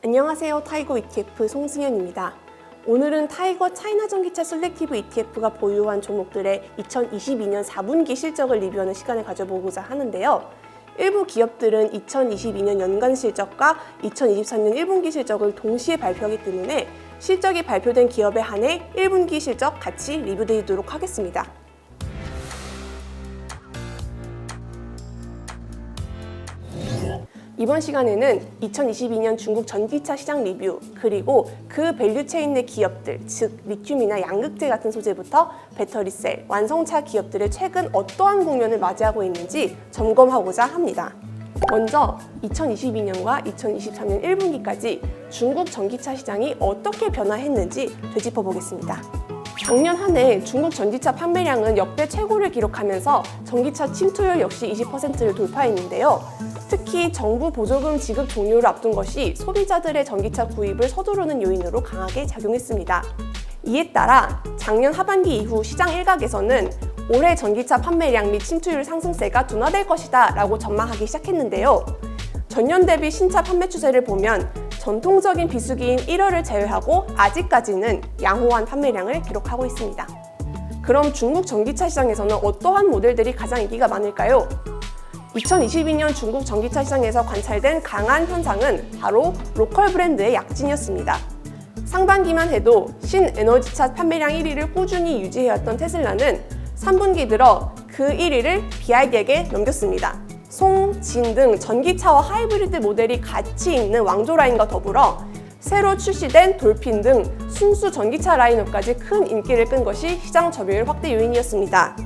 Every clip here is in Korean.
안녕하세요. 타이거 ETF 송승현입니다. 오늘은 타이거 차이나 전기차 셀렉티브 ETF가 보유한 종목들의 2022년 4분기 실적을 리뷰하는 시간을 가져보고자 하는데요. 일부 기업들은 2022년 연간 실적과 2023년 1분기 실적을 동시에 발표하기 때문에 실적이 발표된 기업에 한해 1분기 실적 같이 리뷰드리도록 하겠습니다. 이번 시간에는 2022년 중국 전기차 시장 리뷰, 그리고 그 밸류체인 내 기업들, 즉 리튬이나 양극재 같은 소재부터 배터리셀, 완성차 기업들의 최근 어떠한 국면을 맞이하고 있는지 점검하고자 합니다. 먼저 2022년과 2023년 1분기까지 중국 전기차 시장이 어떻게 변화했는지 되짚어 보겠습니다. 작년 한 해 중국 전기차 판매량은 역대 최고를 기록하면서 전기차 침투율 역시 20%를 돌파했는데요. 특히 정부 보조금 지급 종료를 앞둔 것이 소비자들의 전기차 구입을 서두르는 요인으로 강하게 작용했습니다. 이에 따라 작년 하반기 이후 시장 일각에서는 올해 전기차 판매량 및 침투율 상승세가 둔화될 것이다 라고 전망하기 시작했는데요. 전년 대비 신차 판매 추세를 보면 전통적인 비수기인 1월을 제외하고 아직까지는 양호한 판매량을 기록하고 있습니다. 그럼 중국 전기차 시장에서는 어떠한 모델들이 가장 인기가 많을까요? 2022년 중국 전기차 시장에서 관찰된 강한 현상은 바로 로컬 브랜드의 약진이었습니다. 상반기만 해도 신에너지차 판매량 1위를 꾸준히 유지해왔던 테슬라는 3분기 들어 그 1위를 BYD에게 넘겼습니다. 송, 진 등 전기차와 하이브리드 모델이 같이 있는 왕조 라인과 더불어 새로 출시된 돌핀 등 순수 전기차 라인업까지 큰 인기를 끈 것이 시장 점유율 확대 요인이었습니다.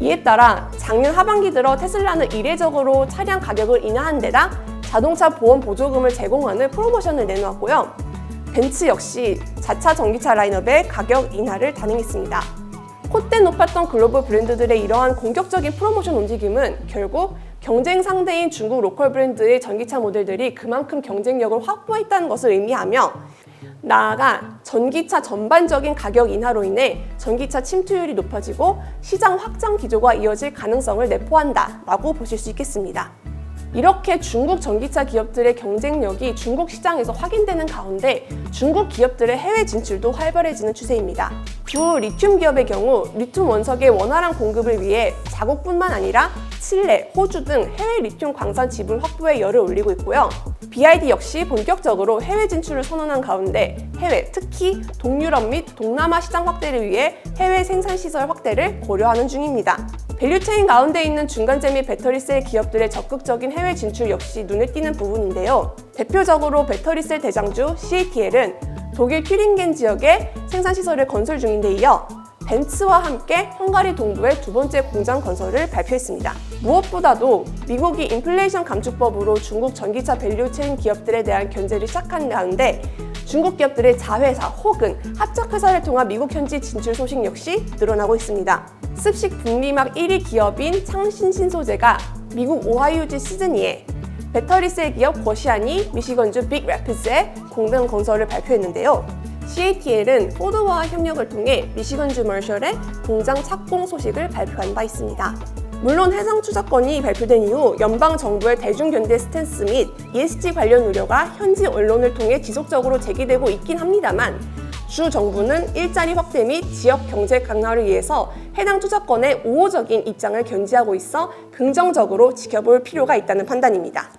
이에 따라 작년 하반기 들어 테슬라는 이례적으로 차량 가격을 인하한 데다 자동차 보험 보조금을 제공하는 프로모션을 내놓았고요. 벤츠 역시 자차 전기차 라인업의 가격 인하를 단행했습니다. 콧대 높았던 글로벌 브랜드들의 이러한 공격적인 프로모션 움직임은 결국 경쟁 상대인 중국 로컬 브랜드의 전기차 모델들이 그만큼 경쟁력을 확보했다는 것을 의미하며, 나아가 전기차 전반적인 가격 인하로 인해 전기차 침투율이 높아지고 시장 확장 기조가 이어질 가능성을 내포한다라고 보실 수 있겠습니다. 이렇게 중국 전기차 기업들의 경쟁력이 중국 시장에서 확인되는 가운데 중국 기업들의 해외 진출도 활발해지는 추세입니다. 두 리튬 기업의 경우 리튬 원석의 원활한 공급을 위해 자국뿐만 아니라 칠레, 호주 등 해외 리튬 광산 지분 확보에 열을 올리고 있고요. BYD 역시 본격적으로 해외 진출을 선언한 가운데 해외, 특히 동유럽 및 동남아 시장 확대를 위해 해외 생산시설 확대를 고려하는 중입니다. 밸류체인 가운데 있는 중간재 및 배터리셀 기업들의 적극적인 해외 진출 역시 눈에 띄는 부분인데요. 대표적으로 배터리셀 대장주 CATL은 독일 튜링겐 지역에 생산시설을 건설 중인데 이어 벤츠와 함께 헝가리 동부의 두 번째 공장 건설을 발표했습니다. 무엇보다도 미국이 인플레이션 감축법으로 중국 전기차 밸류체인 기업들에 대한 견제를 시작한 가운데 중국 기업들의 자회사 혹은 합작회사를 통한 미국 현지 진출 소식 역시 늘어나고 있습니다. 습식 분리막 1위 기업인 창신신소재가 미국 오하이오주 시드니에, 배터리셀 기업 거시안이 미시건주 빅래피드에 공동 건설을 발표했는데요. CATL은 포드와 협력을 통해 미시건주 멀셜에 공장 착공 소식을 발표한 바 있습니다. 물론 해상 추적권이 발표된 이후 연방 정부의 대중견대 스탠스 및 ESG 관련 우려가 현지 언론을 통해 지속적으로 제기되고 있긴 합니다만, 주 정부는 일자리 확대 및 지역 경제 강화를 위해서 해당 투자권의 우호적인 입장을 견지하고 있어 긍정적으로 지켜볼 필요가 있다는 판단입니다.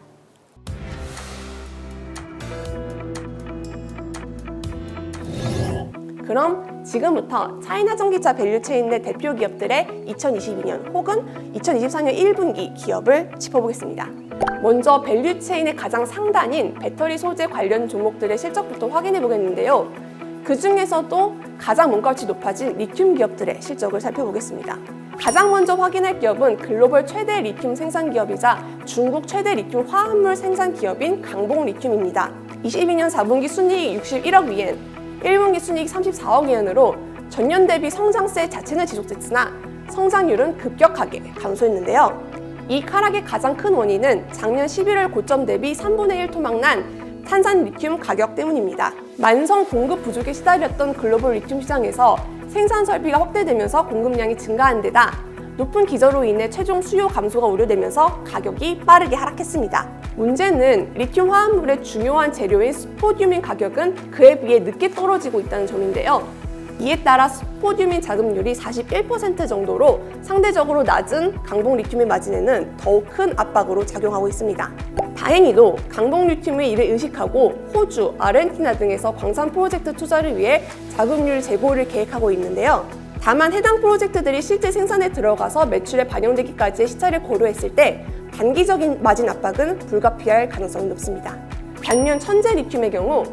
그럼 지금부터 차이나 전기차 밸류체인 내 대표 기업들의 2022년 혹은 2024년 1분기 기업을 짚어보겠습니다. 먼저 밸류체인의 가장 상단인 배터리 소재 관련 종목들의 실적부터 확인해 보겠는데요. 그 중에서도 가장 몸값이 높아진 리튬 기업들의 실적을 살펴보겠습니다. 가장 먼저 확인할 기업은 글로벌 최대 리튬 생산 기업이자 중국 최대 리튬 화합물 생산 기업인 강봉 리튬입니다. 22년 4분기 순이익 61억 위엔, 1분기 순이익 34억 위엔으로 전년 대비 성장세 자체는 지속됐으나 성장률은 급격하게 감소했는데요. 이 하락의 가장 큰 원인은 작년 11월 고점 대비 3분의 1 토막난 탄산 리튬 가격 때문입니다. 만성 공급 부족에 시달렸던 글로벌 리튬 시장에서 생산 설비가 확대되면서 공급량이 증가한 데다 높은 기저로 인해 최종 수요 감소가 우려되면서 가격이 빠르게 하락했습니다. 문제는 리튬 화합물의 중요한 재료인 스포듐민 가격은 그에 비해 늦게 떨어지고 있다는 점인데요. 이에 따라 스포듐민 자급률이 41% 정도로 상대적으로 낮은 강동 리튬의 마진에는 더욱 큰 압박으로 작용하고 있습니다. 다행히도 강동 리튬의 이를 의식하고 호주, 아르헨티나 등에서 광산 프로젝트 투자를 위해 자급률 제고를 계획하고 있는데요. 다만 해당 프로젝트들이 실제 생산에 들어가서 매출에 반영되기까지의 시차를 고려했을 때 단기적인 마진 압박은 불가피할 가능성이 높습니다. 반면 천재 리튬의 경우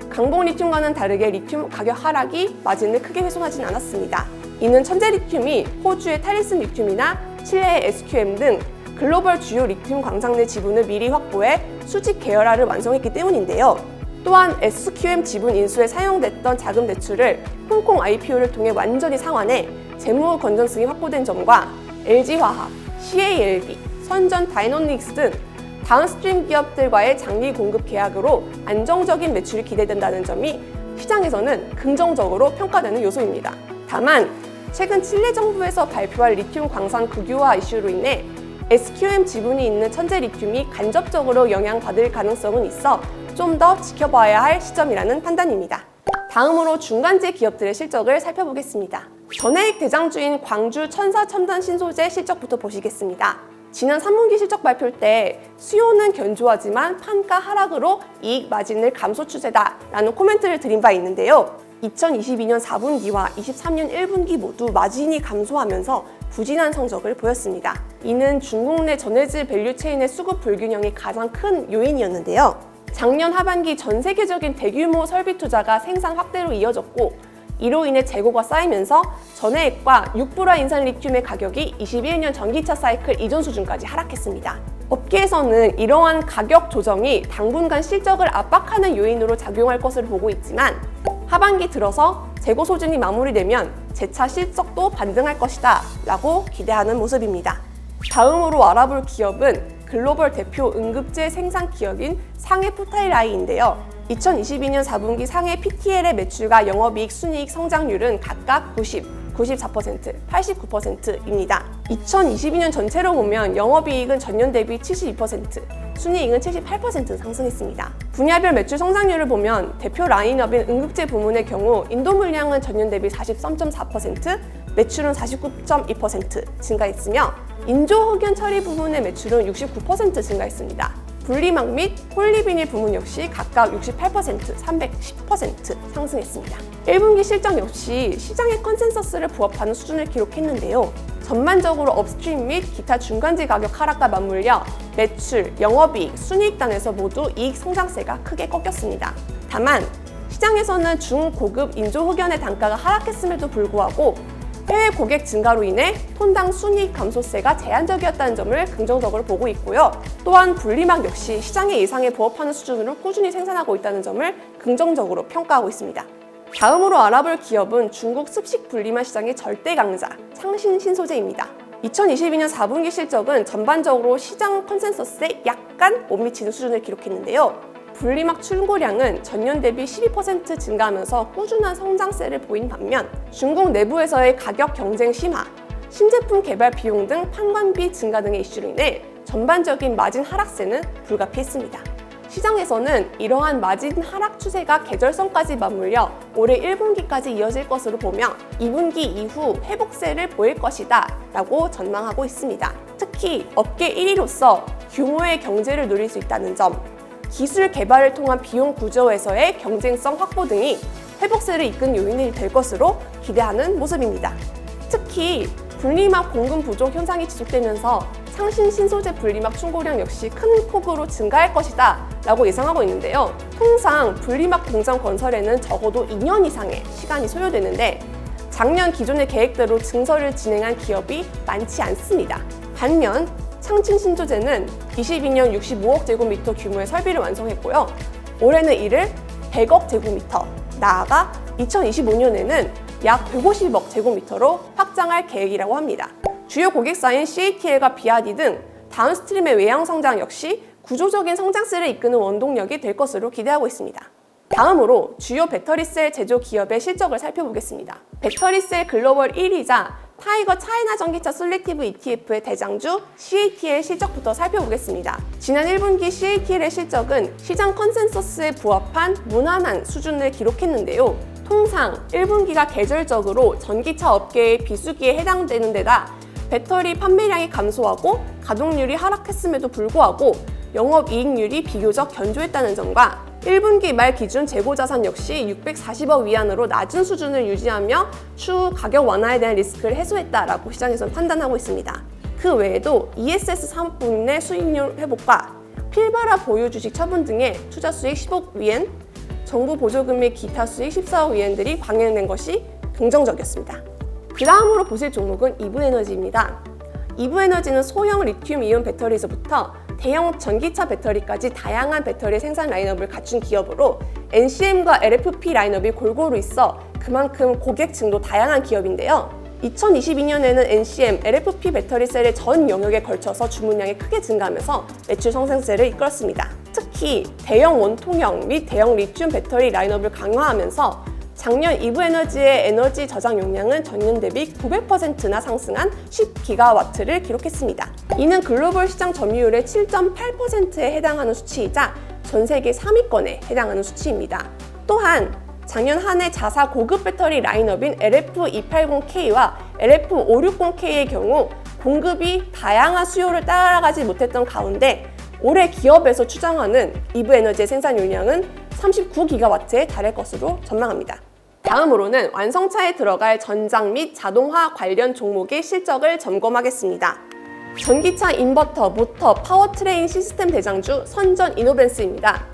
강동 리튬과는 다르게 리튬 가격 하락이 마진을 크게 훼손하진 않았습니다. 이는 천재 리튬이 호주의 탈리슨 리튬이나 칠레의 SQM 등 글로벌 주요 리튬 광산 내 지분을 미리 확보해 수직 계열화를 완성했기 때문인데요. 또한 SQM 지분 인수에 사용됐던 자금 대출을 홍콩 IPO를 통해 완전히 상환해 재무 건전성이 확보된 점과 LG화학, CALB, 선전 다이노닉스 등 다운스트림 기업들과의 장기 공급 계약으로 안정적인 매출이 기대된다는 점이 시장에서는 긍정적으로 평가되는 요소입니다. 다만 최근 칠레 정부에서 발표할 리튬 광산 국유화 이슈로 인해 SQM 지분이 있는 천재 리튬이 간접적으로 영향받을 가능성은 있어 좀 더 지켜봐야 할 시점이라는 판단입니다. 다음으로 중간재 기업들의 실적을 살펴보겠습니다. 전해액 대장주인 광주 천사첨단신소재 실적부터 보시겠습니다. 지난 3분기 실적 발표 때 수요는 견조하지만 판가 하락으로 이익 마진을 감소 추세다라는 코멘트를 드린 바 있는데요. 2022년 4분기와 23년 1분기 모두 마진이 감소하면서 부진한 성적을 보였습니다. 이는 중국 내 전해질 밸류체인의 수급 불균형이 가장 큰 요인이었는데요. 작년 하반기 전 세계적인 대규모 설비 투자가 생산 확대로 이어졌고 이로 인해 재고가 쌓이면서 전해액과 6불화 인산 리튬의 가격이 21년 전기차 사이클 이전 수준까지 하락했습니다. 업계에서는 이러한 가격 조정이 당분간 실적을 압박하는 요인으로 작용할 것으로 보고 있지만 하반기 들어서 재고 소진이 마무리되면 재차 실적도 반등할 것이다 라고 기대하는 모습입니다. 다음으로 알아볼 기업은 글로벌 대표 응급제 생산 기업인 상해 푸타일아이인데요. 2022년 4분기 상해 PTL의 매출과 영업이익, 순이익 성장률은 각각 90, 94%, 89%입니다. 2022년 전체로 보면 영업이익은 전년 대비 72%, 순이익은 78% 상승했습니다. 분야별 매출 성장률을 보면 대표 라인업인 응급제 부문의 경우 인도 물량은 전년 대비 43.4%, 매출은 49.2% 증가했으며 인조 흑연 처리 부문의 매출은 69% 증가했습니다. 분리막 및 폴리비닐 부문 역시 각각 68%, 310% 상승했습니다. 1분기 실적 역시 시장의 컨센서스를 부합하는 수준을 기록했는데요. 전반적으로 업스트림 및 기타 중간재 가격 하락과 맞물려 매출, 영업이익, 순이익단에서 모두 이익 성장세가 크게 꺾였습니다. 다만 시장에서는 중고급 인조 흑연의 단가가 하락했음에도 불구하고 해외 고객 증가로 인해 톤당 순이익 감소세가 제한적이었다는 점을 긍정적으로 보고 있고요. 또한 분리막 역시 시장의 예상에 부합하는 수준으로 꾸준히 생산하고 있다는 점을 긍정적으로 평가하고 있습니다. 다음으로 알아볼 기업은 중국 습식 분리막 시장의 절대 강자, 창신신소재입니다. 2022년 4분기 실적은 전반적으로 시장 컨센서스에 약간 못 미치는 수준을 기록했는데요. 분리막 출고량은 전년 대비 12% 증가하면서 꾸준한 성장세를 보인 반면 중국 내부에서의 가격 경쟁 심화, 신제품 개발 비용 등 판관비 증가 등의 이슈로 인해 전반적인 마진 하락세는 불가피했습니다. 시장에서는 이러한 마진 하락 추세가 계절성까지 맞물려 올해 1분기까지 이어질 것으로 보며 2분기 이후 회복세를 보일 것이다 라고 전망하고 있습니다. 특히 업계 1위로서 규모의 경제를 누릴 수 있다는 점, 기술 개발을 통한 비용 구조에서의 경쟁성 확보 등이 회복세를 이끈 요인이 될 것으로 기대하는 모습입니다. 특히 분리막 공급 부족 현상이 지속되면서 창신 신소재 분리막 충고량 역시 큰 폭으로 증가할 것이다 라고 예상하고 있는데요. 통상 분리막 공장 건설에는 적어도 2년 이상의 시간이 소요되는데 작년 기존의 계획대로 증설을 진행한 기업이 많지 않습니다. 반면 창신신소재는 22년 65억 제곱미터 규모의 설비를 완성했고요. 올해는 이를 100억 제곱미터, 나아가 2025년에는 약 150억 제곱미터로 확장할 계획이라고 합니다. 주요 고객사인 CATL과 BRD 등 다운스트림의 외형 성장 역시 구조적인 성장세를 이끄는 원동력이 될 것으로 기대하고 있습니다. 다음으로 주요 배터리셀 제조 기업의 실적을 살펴보겠습니다. 배터리셀 글로벌 1위자 타이거 차이나 전기차 솔렉티브 ETF의 대장주 CATL 실적부터 살펴보겠습니다. 지난 1분기 CATL의 실적은 시장 컨센서스에 부합한 무난한 수준을 기록했는데요. 통상 1분기가 계절적으로 전기차 업계의 비수기에 해당되는 데다 배터리 판매량이 감소하고 가동률이 하락했음에도 불구하고 영업이익률이 비교적 견조했다는 점과 1분기 말 기준 재고자산 역시 640억 위안으로 낮은 수준을 유지하며 추후 가격 완화에 대한 리스크를 해소했다라고 시장에서는 판단하고 있습니다. 그 외에도 ESS 사업부문의 수익률 회복과 필바라 보유 주식 처분 등의 투자 수익 10억 위엔, 정부 보조금 및 기타 수익 14억 위엔들이 반영된 것이 긍정적이었습니다. 그 다음으로 보실 종목은 이브에너지입니다. 이브에너지는 소형 리튬이온 배터리에서부터 대형 전기차 배터리까지 다양한 배터리 생산 라인업을 갖춘 기업으로 NCM과 LFP 라인업이 골고루 있어 그만큼 고객층도 다양한 기업인데요. 2022년에는 NCM, LFP 배터리 셀의 전 영역에 걸쳐서 주문량이 크게 증가하면서 매출 상승세를 이끌었습니다. 특히 대형 원통형 및 대형 리튬 배터리 라인업을 강화하면서 작년 이브에너지의 에너지 저장 용량은 전년 대비 900%나 상승한 10기가와트를 기록했습니다. 이는 글로벌 시장 점유율의 7.8%에 해당하는 수치이자 전 세계 3위권에 해당하는 수치입니다. 또한 작년 한 해 자사 고급 배터리 라인업인 LF280K와 LF560K의 경우 공급이 다양한 수요를 따라가지 못했던 가운데 올해 기업에서 추정하는 이브에너지의 생산 용량은 39기가와트에 달할 것으로 전망합니다. 다음으로는 완성차에 들어갈 전장 및 자동화 관련 종목의 실적을 점검하겠습니다. 전기차 인버터, 모터, 파워트레인 시스템 대장주 선전 이노벤스입니다.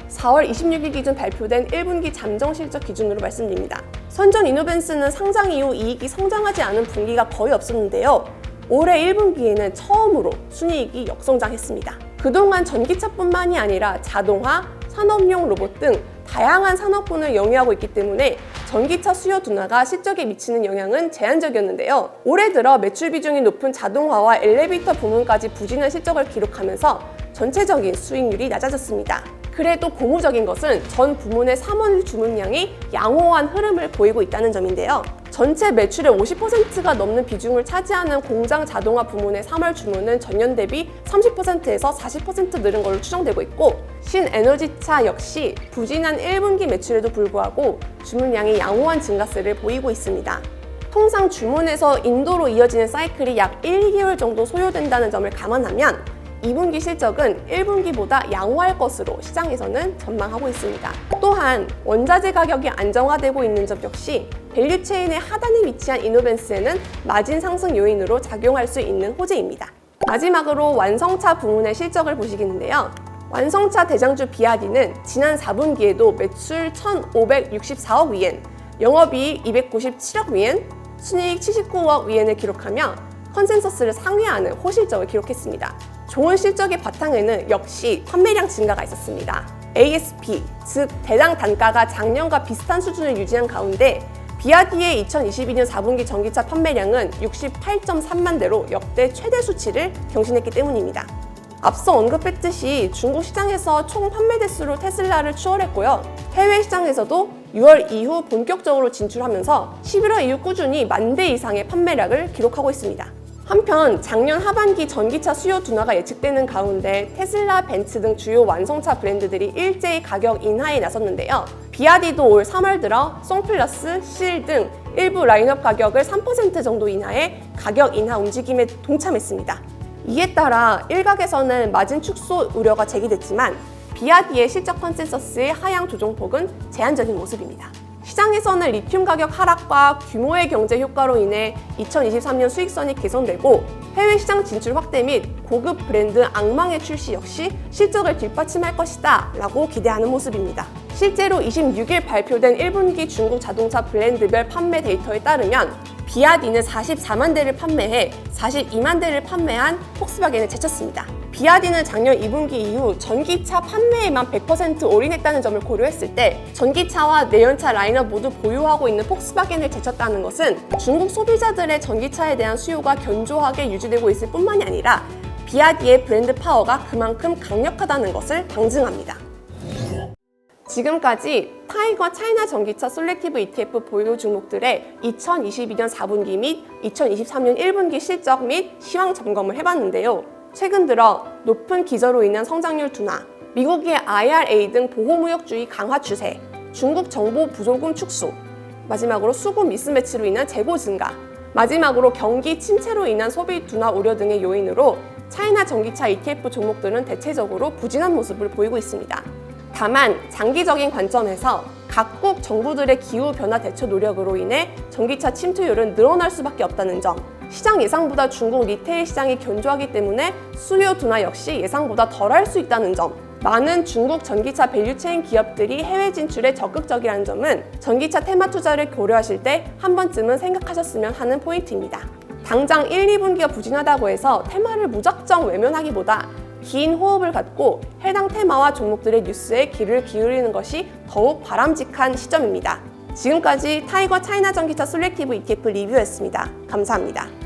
4월 26일 기준 발표된 1분기 잠정 실적 기준으로 말씀드립니다. 선전 이노벤스는 상장 이후 이익이 성장하지 않은 분기가 거의 없었는데요. 올해 1분기에는 처음으로 순이익이 역성장했습니다. 그동안 전기차뿐만이 아니라 자동화, 산업용 로봇 등 다양한 산업군을 영위하고 있기 때문에 전기차 수요 둔화가 실적에 미치는 영향은 제한적이었는데요. 올해 들어 매출 비중이 높은 자동화와 엘리베이터 부문까지 부진한 실적을 기록하면서 전체적인 수익률이 낮아졌습니다. 그래도 고무적인 것은 전 부문의 3월 주문량이 양호한 흐름을 보이고 있다는 점인데요. 전체 매출의 50%가 넘는 비중을 차지하는 공장 자동화 부문의 3월 주문은 전년 대비 30%에서 40% 늘은 걸로 추정되고 있고, 신에너지차 역시 부진한 1분기 매출에도 불구하고 주문량이 양호한 증가세를 보이고 있습니다. 통상 주문에서 인도로 이어지는 사이클이 약 1, 2개월 정도 소요된다는 점을 감안하면 2분기 실적은 1분기보다 양호할 것으로 시장에서는 전망하고 있습니다. 또한 원자재 가격이 안정화되고 있는 점 역시 밸류체인의 하단에 위치한 이노벤스에는 마진 상승 요인으로 작용할 수 있는 호재입니다. 마지막으로 완성차 부문의 실적을 보시겠는데요. 완성차 대장주 비아디는 지난 4분기에도 매출 1,564억 위엔, 영업이익 297억 위엔, 순이익 79억 위엔을 기록하며 컨센서스를 상회하는 호실적을 기록했습니다. 좋은 실적의 바탕에는 역시 판매량 증가가 있었습니다. ASP, 즉 대당 단가가 작년과 비슷한 수준을 유지한 가운데 비아디의 2022년 4분기 전기차 판매량은 68.3만 대로 역대 최대 수치를 경신했기 때문입니다. 앞서 언급했듯이 중국 시장에서 총 판매 대수로 테슬라를 추월했고요. 해외 시장에서도 6월 이후 본격적으로 진출하면서 11월 이후 꾸준히 10,000대 이상의 판매량을 기록하고 있습니다. 한편 작년 하반기 전기차 수요 둔화가 예측되는 가운데 테슬라, 벤츠 등 주요 완성차 브랜드들이 일제히 가격 인하에 나섰는데요. 비아디도 올 3월 들어 송플러스, 실 등 일부 라인업 가격을 3% 정도 인하해 가격 인하 움직임에 동참했습니다. 이에 따라 일각에서는 마진 축소 우려가 제기됐지만 비아디의 실적 컨센서스의 하향 조정폭은 제한적인 모습입니다. 시장에서는 리튬 가격 하락과 규모의 경제 효과로 인해 2023년 수익선이 개선되고 해외 시장 진출 확대 및 고급 브랜드 악망의 출시 역시 실적을 뒷받침할 것이다 라고 기대하는 모습입니다. 실제로 26일 발표된 1분기 중국 자동차 브랜드별 판매 데이터에 따르면 비아디는 44만 대를 판매해 42만 대를 판매한 폭스바겐을 제쳤습니다. 비아디는 작년 2분기 이후 전기차 판매에만 100% 올인했다는 점을 고려했을 때 전기차와 내연차 라인업 모두 보유하고 있는 폭스바겐을 제쳤다는 것은 중국 소비자들의 전기차에 대한 수요가 견조하게 유지되고 있을 뿐만이 아니라 비아디의 브랜드 파워가 그만큼 강력하다는 것을 방증합니다. 지금까지 타이거 차이나 전기차 솔렉티브 ETF 보유 종목들의 2022년 4분기 및 2023년 1분기 실적 및 시황 점검을 해봤는데요. 최근 들어 높은 기저로 인한 성장률 둔화, 미국의 IRA 등 보호무역주의 강화 추세, 중국 정보 부조금 축소, 마지막으로 수급 미스매치로 인한 재고 증가, 마지막으로 경기 침체로 인한 소비 둔화 우려 등의 요인으로 차이나 전기차 ETF 종목들은 대체적으로 부진한 모습을 보이고 있습니다. 다만 장기적인 관점에서 각국 정부들의 기후변화 대처 노력으로 인해 전기차 침투율은 늘어날 수밖에 없다는 점, 시장 예상보다 중국 리테일 시장이 견조하기 때문에 수요 둔화 역시 예상보다 덜할 수 있다는 점, 많은 중국 전기차 밸류체인 기업들이 해외 진출에 적극적이라는 점은 전기차 테마 투자를 고려하실 때 한 번쯤은 생각하셨으면 하는 포인트입니다. 당장 1, 2분기가 부진하다고 해서 테마를 무작정 외면하기보다 긴 호흡을 갖고 해당 테마와 종목들의 뉴스에 귀를 기울이는 것이 더욱 바람직한 시점입니다. 지금까지 타이거 차이나 전기차 솔렉티브 ETF 리뷰였습니다. 감사합니다.